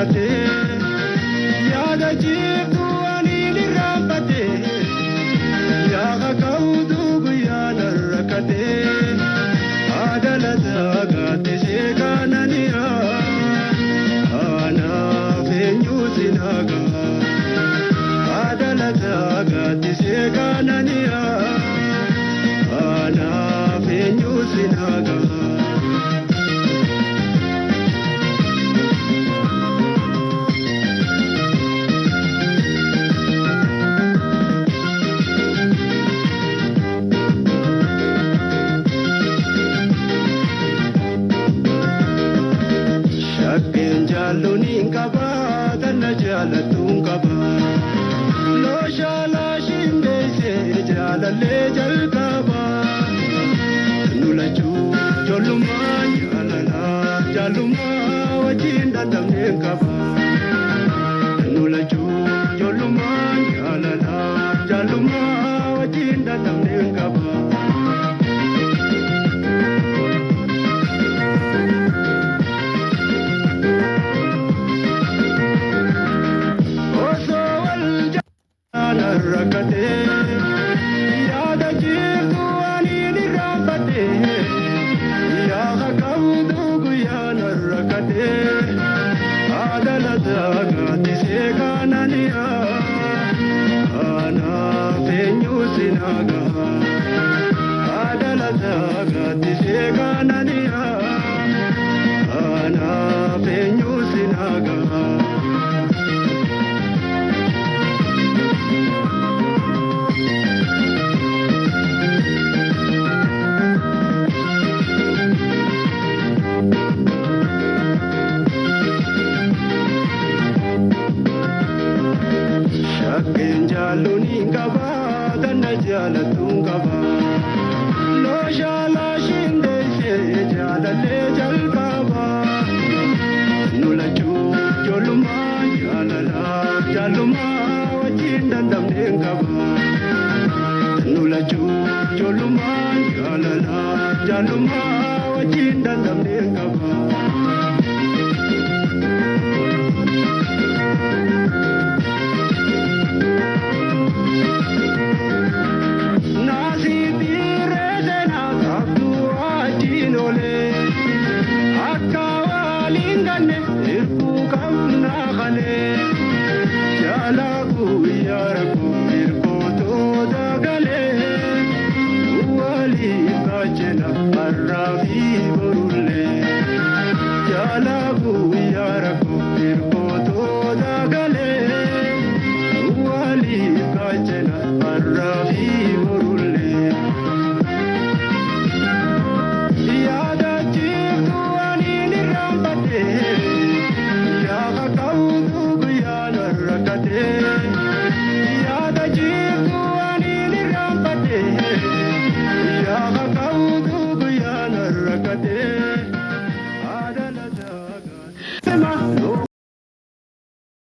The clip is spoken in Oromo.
rakate yaada jirtu ani ni rampate yaaka kaudu guyyaana rakate adalata gaate seekananiya anaaf eenyu sinaga adalata gaate seekananiya anaaf eenyu sinaga. Jalunin kaba tanna jalatun kaba lo shala shinde se jalalle jal kaba nulaju joluma jalala jaluma wajinda tamne kaba nulaju joluma jalala jaluma wajinda tamne kaba. Rakate yaada jirtu ani ni rampate yaaka kaudu guyyaana rakate adalata gaate seekananiya anaaf eenyu sinaga adalata gaate seekananiya anaaf eenyu sinaga. Jalunin kaba tanna jalatun kaba lo shala shinde se jalalle jal kaba nulaju joluma jalala jaluma wajinda tamne kaba nulaju joluma jalala jaluma wajinda tamne kaba. Jalaku yaraku irkoto dagale wali kachena arrafi borulle jalaku yaraku irkoto dagale wali kachena arrafi borulle yaada jirtu ani ni rampate yaaka kaudu guyyaana rakate yaada jirtu ani ni rampate yaaka kaudu guyyaana rakate adalata gaate